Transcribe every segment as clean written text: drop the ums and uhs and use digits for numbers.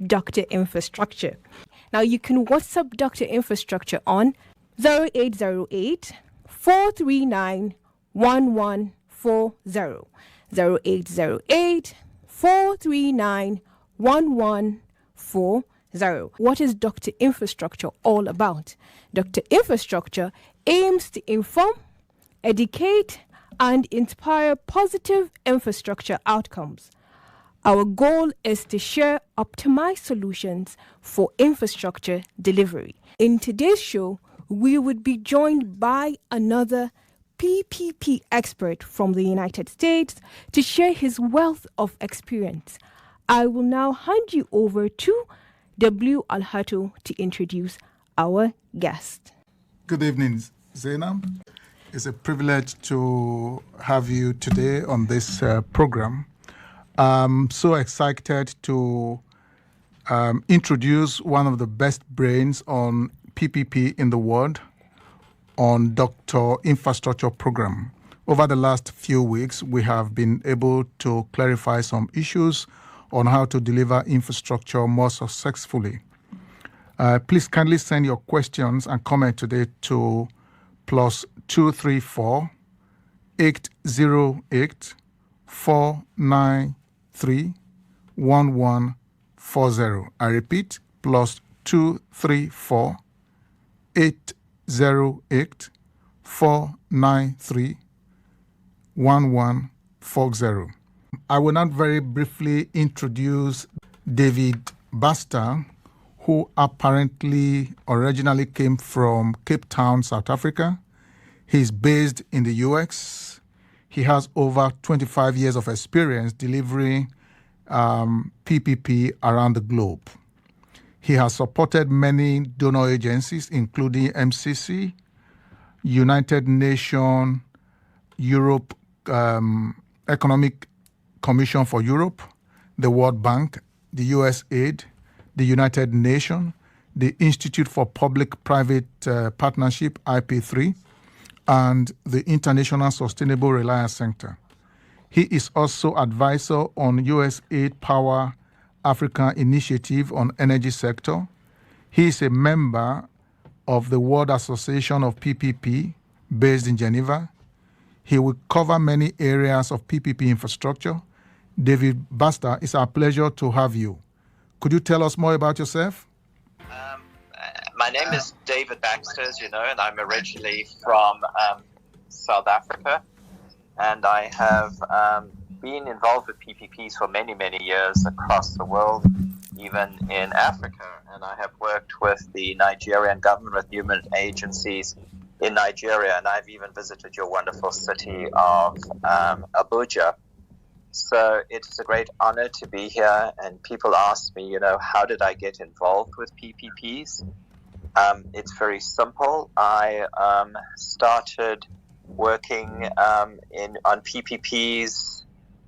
Dr. Infrastructure. Now, you can WhatsApp Dr. Infrastructure on 0808 439 1140. 0808 439 1140. What is Dr. Infrastructure all about? Dr. Infrastructure aims to inform, educate, and inspire positive infrastructure outcomes. Our goal is to share optimized solutions for infrastructure delivery. In today's show, we would be joined by another PPP expert from the United States to share his wealth of experience. I will now hand you over to W. Alhato to introduce our guest. Good evening, Zainab. It's a privilege to have you today on this program. I'm so excited to introduce one of the best brains on PPP in the world, on Dr. Infrastructure Program. Over the last few weeks, we have been able to clarify some issues on how to deliver infrastructure more successfully. Please kindly send your questions and comments today to +234 808 493 1140. I repeat, +234 808 493 1140. I will not very briefly introduce David Baxter, who apparently originally came from Cape Town, South Africa. He's based in the US. He has over 25 years of experience delivering PPP around the globe. He has supported many donor agencies, including MCC, United Nations, Europe, Economic Commission for Europe, the World Bank, the USAID, the United Nations, the Institute for Public-Private Partnership, IP3, and the International Sustainable Reliance Center. He is also advisor on USAID Power Africa Initiative on Energy Sector. He is a member of the World Association of PPP based in Geneva. He will cover many areas of PPP infrastructure. David Baxter, it's our pleasure to have you. Could you tell us more about yourself? My name is David Baxter, as you know, and I'm originally from South Africa. And I have been involved with PPPs for many, many years across the world, even in Africa. And I have worked with the Nigerian government, with human agencies in Nigeria, and I've even visited your wonderful city of Abuja. So it's a great honor to be here, and people ask me, how did I get involved with PPPs? It's very simple. I started working on PPPs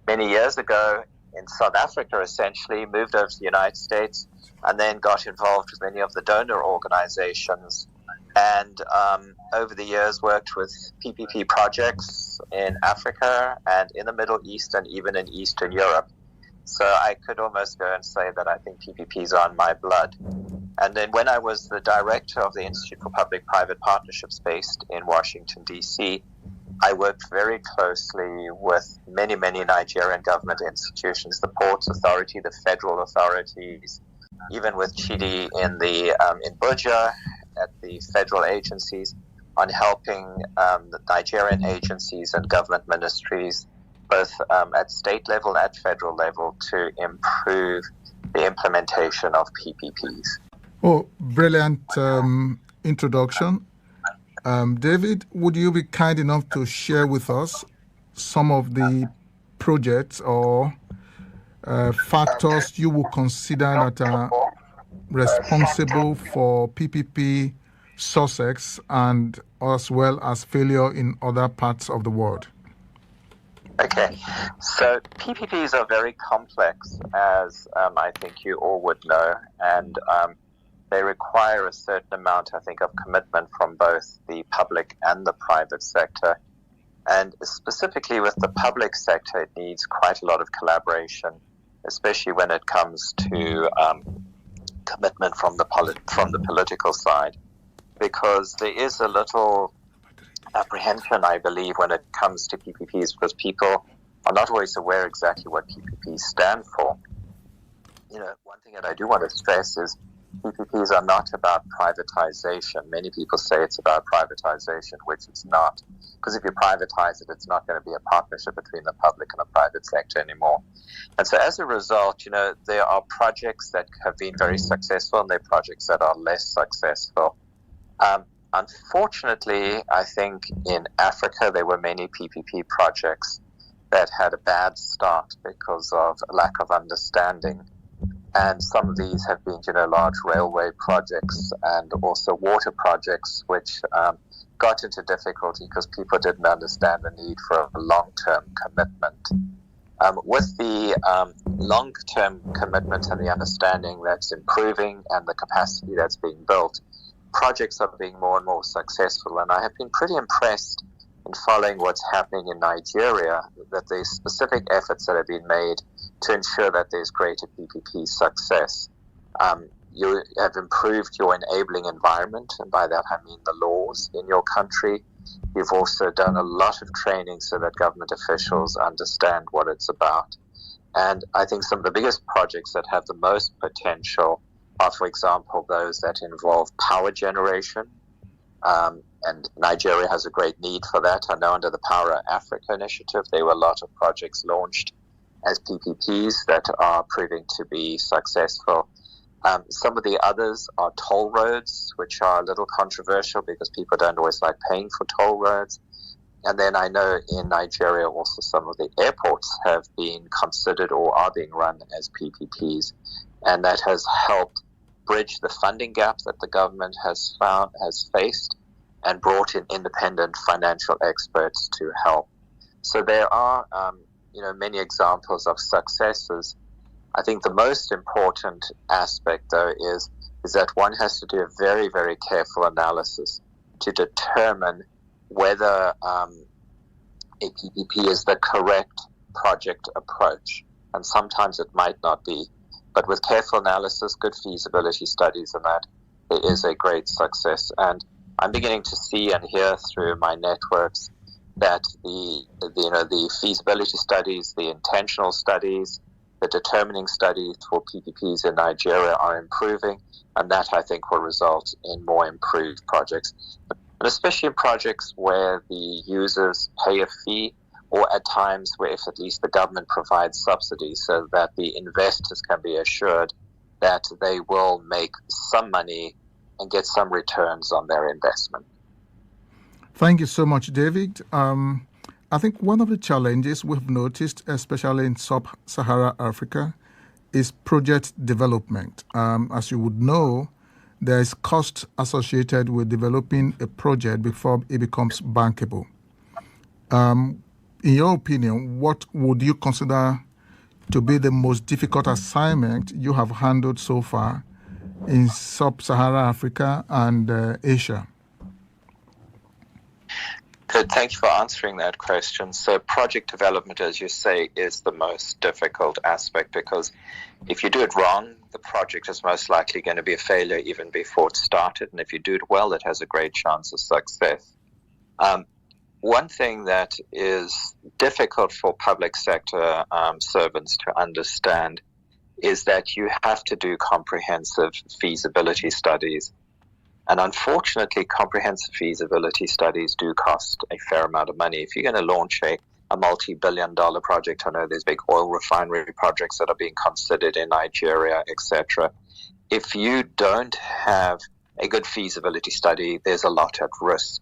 many years ago in South Africa, essentially, moved over to the United States, and then got involved with many of the donor organizations. And over the years worked with PPP projects in Africa and in the Middle East and even in Eastern Europe. So I could almost go and say that I think PPPs are in my blood. And then when I was the director of the Institute for Public-Private Partnerships based in Washington, D.C., I worked very closely with many, many Nigerian government institutions, the Ports Authority, the federal authorities, even with Chidi in Abuja, at the federal agencies, on helping the Nigerian agencies and government ministries, both at state level and at federal level, to improve the implementation of PPPs. Oh, brilliant introduction. David, would you be kind enough to share with us some of the projects or factors you would consider that are responsible for PPP success and as well as failure in other parts of the world? Okay, so PPPs are very complex, as I think you all would know, and they require a certain amount, I think, of commitment from both the public and the private sector. And specifically with the public sector, it needs quite a lot of collaboration, especially when it comes to commitment from the political side, because there is a little apprehension, I believe, when it comes to PPPs, because people are not always aware exactly what PPPs stand for. One thing that I do want to stress is PPPs are not about privatization. Many people say it's about privatization, which it's not. Because if you privatize it, it's not going to be a partnership between the public and the private sector anymore. And so as a result, there are projects that have been very successful and there are projects that are less successful. Unfortunately, I think in Africa, there were many PPP projects that had a bad start because of a lack of understanding. And some of these have been, large railway projects and also water projects, which got into difficulty because people didn't understand the need for a long-term commitment. With the long-term commitment and the understanding that's improving and the capacity that's being built, projects are being more and more successful. And I have been pretty impressed in following what's happening in Nigeria, that there's specific efforts that have been made to ensure that there's greater PPP success. You have improved your enabling environment, and by that I mean the laws in your country. You've also done a lot of training so that government officials understand what it's about. And I think some of the biggest projects that have the most potential are, for example, those that involve power generation. And Nigeria has a great need for that. I know under the Power Africa initiative, there were a lot of projects launched as PPPs that are proving to be successful. Some of the others are toll roads, which are a little controversial because people don't always like paying for toll roads. And then I know in Nigeria also some of the airports have been considered or are being run as PPPs. And that has helped bridge the funding gap that the government has faced, and brought in independent financial experts to help. So there are, many examples of successes. I think the most important aspect, though, is that one has to do a very, very careful analysis to determine whether a PPP is the correct project approach. And sometimes it might not be. But with careful analysis, good feasibility studies, and that, it is a great success. And I'm beginning to see and hear through my networks that the feasibility studies, the intentional studies, the determining studies for PPPs in Nigeria are improving, and that I think will result in more improved projects. And especially in projects where the users pay a fee, or at times where if at least the government provides subsidies so that the investors can be assured that they will make some money and get some returns on their investment. Thank you so much, David. I think one of the challenges we've noticed, especially in sub-Saharan Africa, is project development. As you would know, there is cost associated with developing a project before it becomes bankable. In your opinion, what would you consider to be the most difficult assignment you have handled so far in sub-Saharan Africa and Asia? Good. Thank you for answering that question. So project development, as you say, is the most difficult aspect, because if you do it wrong, the project is most likely going to be a failure even before it started. And if you do it well, it has a great chance of success. One thing that is difficult for public sector servants to understand is that you have to do comprehensive feasibility studies. And unfortunately, comprehensive feasibility studies do cost a fair amount of money. If you're going to launch a multi-billion-dollar project, I know there's big oil refinery projects that are being considered in Nigeria, etc. If you don't have a good feasibility study, there's a lot at risk.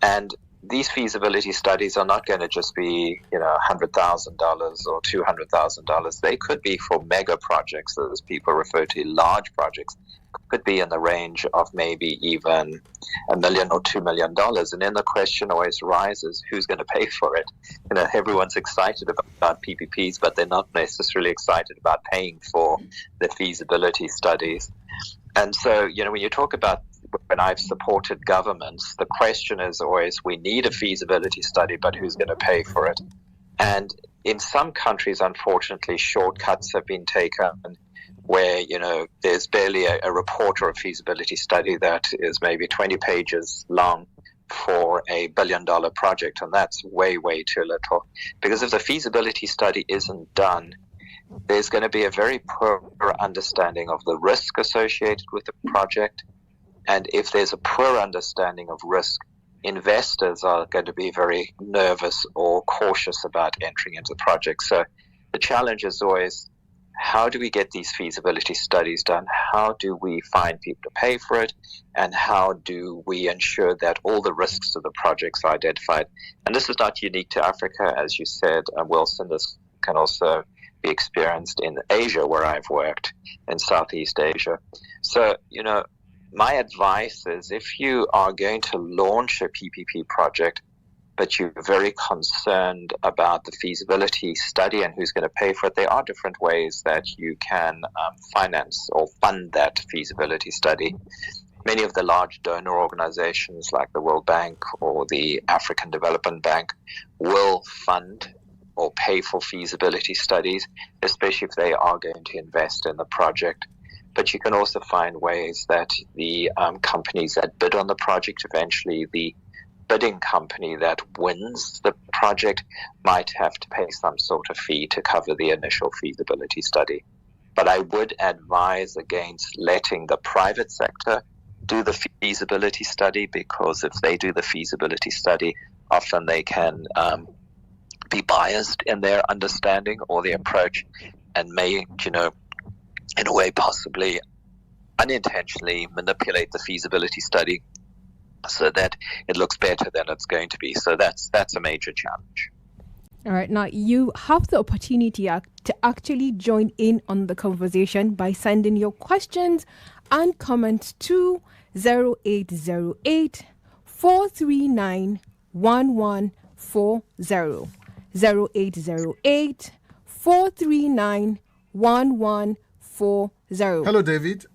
And these feasibility studies are not going to just be, $100,000 or $200,000. They could be for mega projects, as people refer to, large projects. Could be in the range of maybe even $1 million or $2 million. And then the question always arises, who's going to pay for it? Everyone's excited about PPPs, but they're not necessarily excited about paying for the feasibility studies. And so, when you talk about when I've supported governments, the question is always, we need a feasibility study, but who's going to pay for it? And in some countries, unfortunately, shortcuts have been taken where, there's barely a report or a feasibility study that is maybe 20 pages long for a $1 billion project, and that's way, way too little. Because if the feasibility study isn't done, there's going to be a very poor understanding of the risk associated with the project. And if there's a poor understanding of risk, investors are going to be very nervous or cautious about entering into the project. So the challenge is always, how do we get these feasibility studies done? How do we find people to pay for it? And how do we ensure that all the risks to the projects are identified? And this is not unique to Africa, as you said, Wilson. This can also be experienced in Asia, where I've worked, in Southeast Asia. So, my advice is, if you are going to launch a PPP project, but you're very concerned about the feasibility study and who's going to pay for it, there are different ways that you can finance or fund that feasibility study. Many of the large donor organizations like the World Bank or the African Development Bank will fund or pay for feasibility studies, especially if they are going to invest in the project. But you can also find ways that the companies that bid on the project, eventually the bidding company that wins the project might have to pay some sort of fee to cover the initial feasibility study. But I would advise against letting the private sector do the feasibility study, because if they do the feasibility study, often they can be biased in their understanding or their approach, and may, in a way possibly unintentionally manipulate the feasibility study so that it looks better than it's going to be. So that's a major challenge. All right. Now, you have the opportunity to actually join in on the conversation by sending your questions and comments to 0808 439 1140. 0808 439 1140. Hello, David.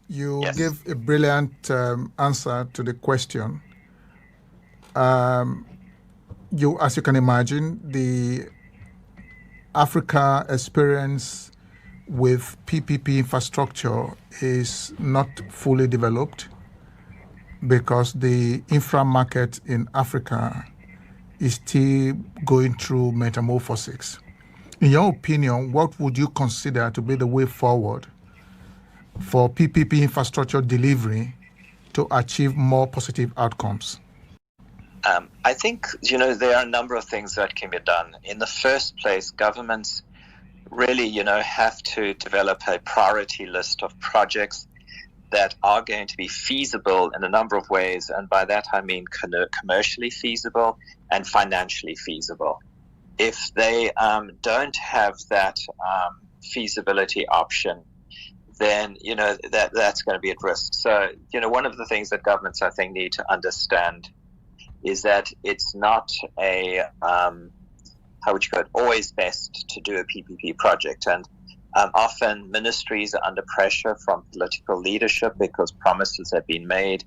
You Yes. gave a brilliant answer to the question. As you can imagine, the Africa experience with PPP infrastructure is not fully developed, because the infra market in Africa is still going through metamorphosis. In your opinion, what would you consider to be the way forward for PPP infrastructure delivery to achieve more positive outcomes? I think, there are a number of things that can be done. In the first place, governments really, have to develop a priority list of projects that are going to be feasible in a number of ways. And by that, I mean commercially feasible and financially feasible. If they don't have that feasibility option, then, that's going to be at risk. So, one of the things that governments, I think, need to understand is that it's not always best to do a PPP project. And often ministries are under pressure from political leadership because promises have been made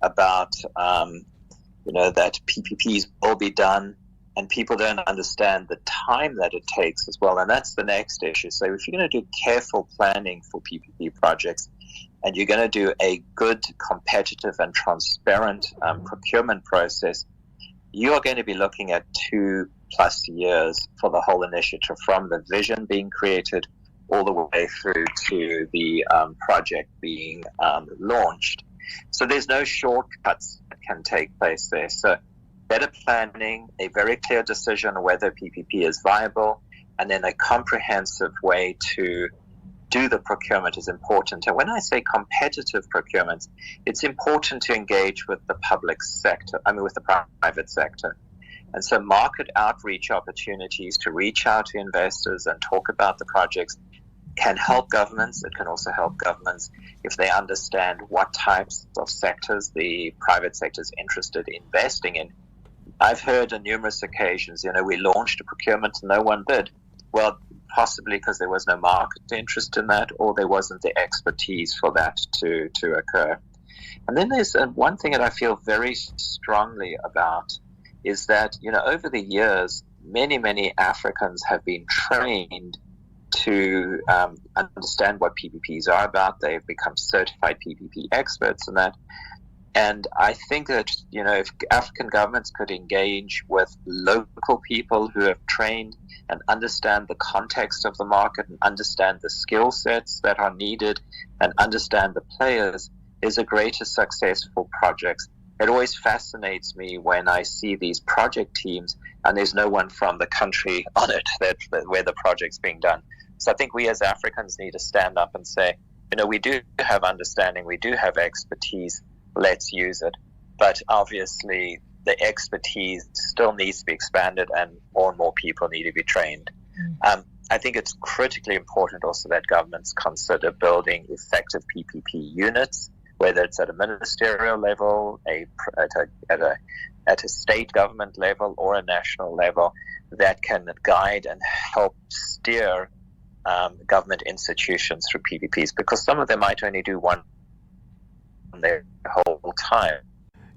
about, that PPPs will be done, and people don't understand the time that it takes as well. And that's the next issue. So if you're going to do careful planning for PPP projects, and you're going to do a good, competitive and transparent procurement process, you are going to be looking at 2+ years for the whole initiative, from the vision being created all the way through to the project being launched. So there's no shortcuts that can take place there. So better planning, a very clear decision on whether PPP is viable, and then a comprehensive way to do the procurement is important. And when I say competitive procurement, it's important to engage with the public sector, with the private sector. And so market outreach opportunities to reach out to investors and talk about the projects can help governments. It can also help governments if they understand what types of sectors the private sector is interested in investing in. I've heard on numerous occasions, we launched a procurement and no one bid. Well, possibly because there was no market interest in that, or there wasn't the expertise for that to occur. And then there's one thing that I feel very strongly about is that, over the years, many Africans have been trained to understand what PPPs are about. They've become certified PPP experts in that. And I think that, if African governments could engage with local people who have trained and understand the context of the market and understand the skill sets that are needed and understand the players, is a greater success for projects. It always fascinates me when I see these project teams and there's no one from the country on it where the project's being done. So I think we as Africans need to stand up and say, we do have understanding, we do have expertise, let's use it. But obviously the expertise still needs to be expanded and more people need to be trained. I think it's critically important also that governments consider building effective PPP units, whether it's at a ministerial level, at a state government level, or a national level, that can guide and help steer government institutions through PPPs, because some of them might only do one their whole time.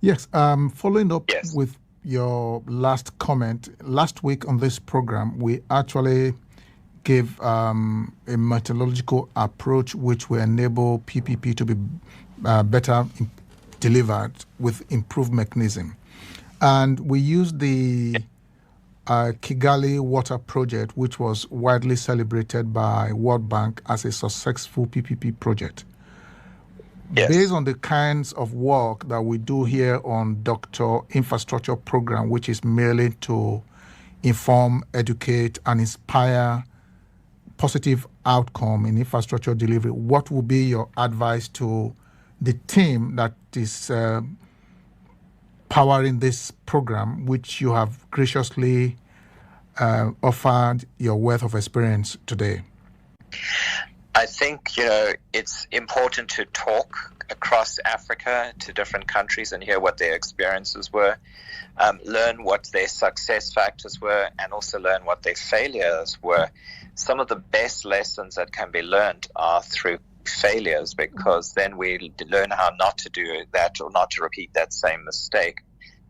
Yes, following up with your last comment, last week on this program, we actually gave a methodological approach which will enable PPP to be better delivered with improved mechanism. And we used the Kigali Water Project, which was widely celebrated by World Bank as a successful PPP project. Yes. Based on the kinds of work that we do here on Dr. Infrastructure Program, which is merely to inform, educate, and inspire positive outcome in infrastructure delivery, what would be your advice to the team that is powering this program, which you have graciously offered your wealth of experience today? I think, it's important to talk across Africa to different countries and hear what their experiences were, learn what their success factors were, and also learn what their failures were. Some of the best lessons that can be learned are through failures, because then we learn how not to do that or not to repeat that same mistake.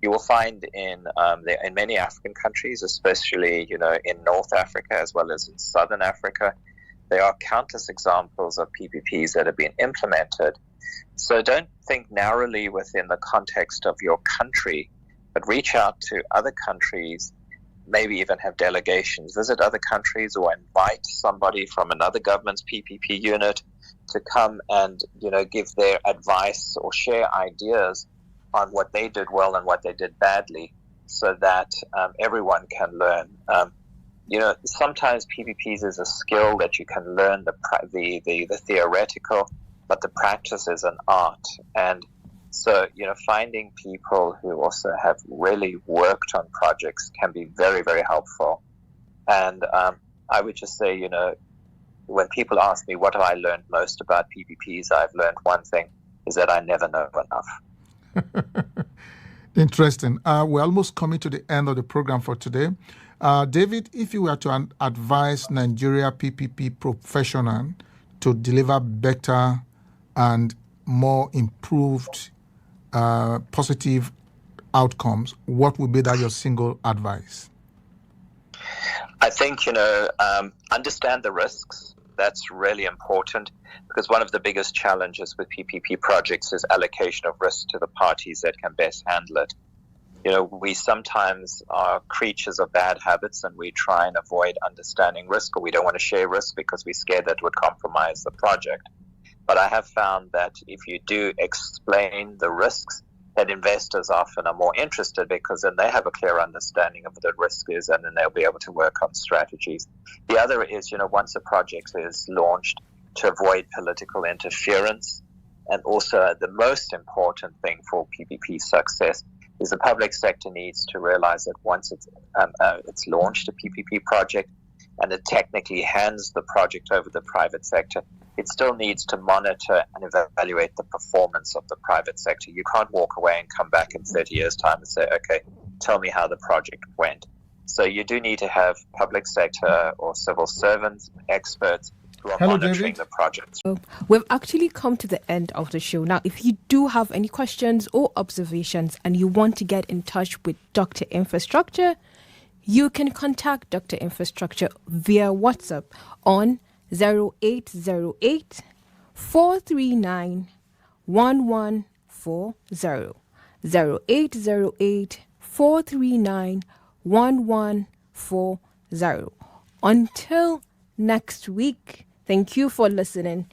You will find in many African countries, especially in North Africa as well as in Southern Africa, there are countless examples of PPPs that have been implemented. So don't think narrowly within the context of your country, but reach out to other countries, maybe even have delegations, visit other countries, or invite somebody from another government's PPP unit to come and, give their advice or share ideas on what they did well and what they did badly, so that everyone can learn. Sometimes PPPs is a skill that you can learn the theoretical, but the practice is an art. And so, finding people who also have really worked on projects can be very, very helpful. And I would just say, when people ask me what have I learned most about PPPs, I've learned one thing, is that I never know enough. Interesting. We're almost coming to the end of the program for today. David, if you were to advise Nigeria PPP professional to deliver better and more improved positive outcomes, what would be your single advice? I think, understand the risks. That's really important, because one of the biggest challenges with PPP projects is allocation of risk to the parties that can best handle it. We sometimes are creatures of bad habits, and we try and avoid understanding risk, or we don't want to share risk because we're scared that would compromise the project. But I have found that if you do explain the risks, that investors often are more interested, because then they have a clear understanding of what the risk is, and then they'll be able to work on strategies. The other is, once a project is launched, to avoid political interference. And also the most important thing for PPP success is the public sector needs to realize that once it's launched a PPP project and it technically hands the project over to the private sector, it still needs to monitor and evaluate the performance of the private sector. You can't walk away and come back in 30 years' time and say, okay, tell me how the project went. So you do need to have public sector or civil servants, experts who are monitoring the projects. We've actually come to the end of the show. Now, if you do have any questions or observations and you want to get in touch with Dr. Infrastructure, you can contact Dr. Infrastructure via WhatsApp on 0808 439 1140. 0808 439 1140. Until next week, thank you for listening.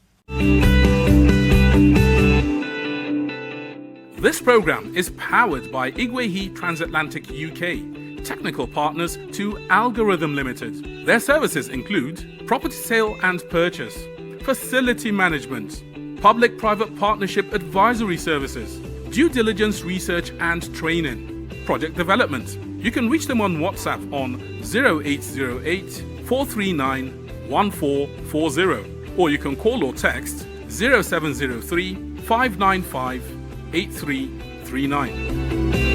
This program is powered by Igwehi Transatlantic UK, technical partners to Algorithm Limited. Their services include property sale and purchase, facility management, public-private partnership advisory services, due diligence research and training, project development. You can reach them on WhatsApp on 0808 439 1440, or you can call or text 0703 595 8339.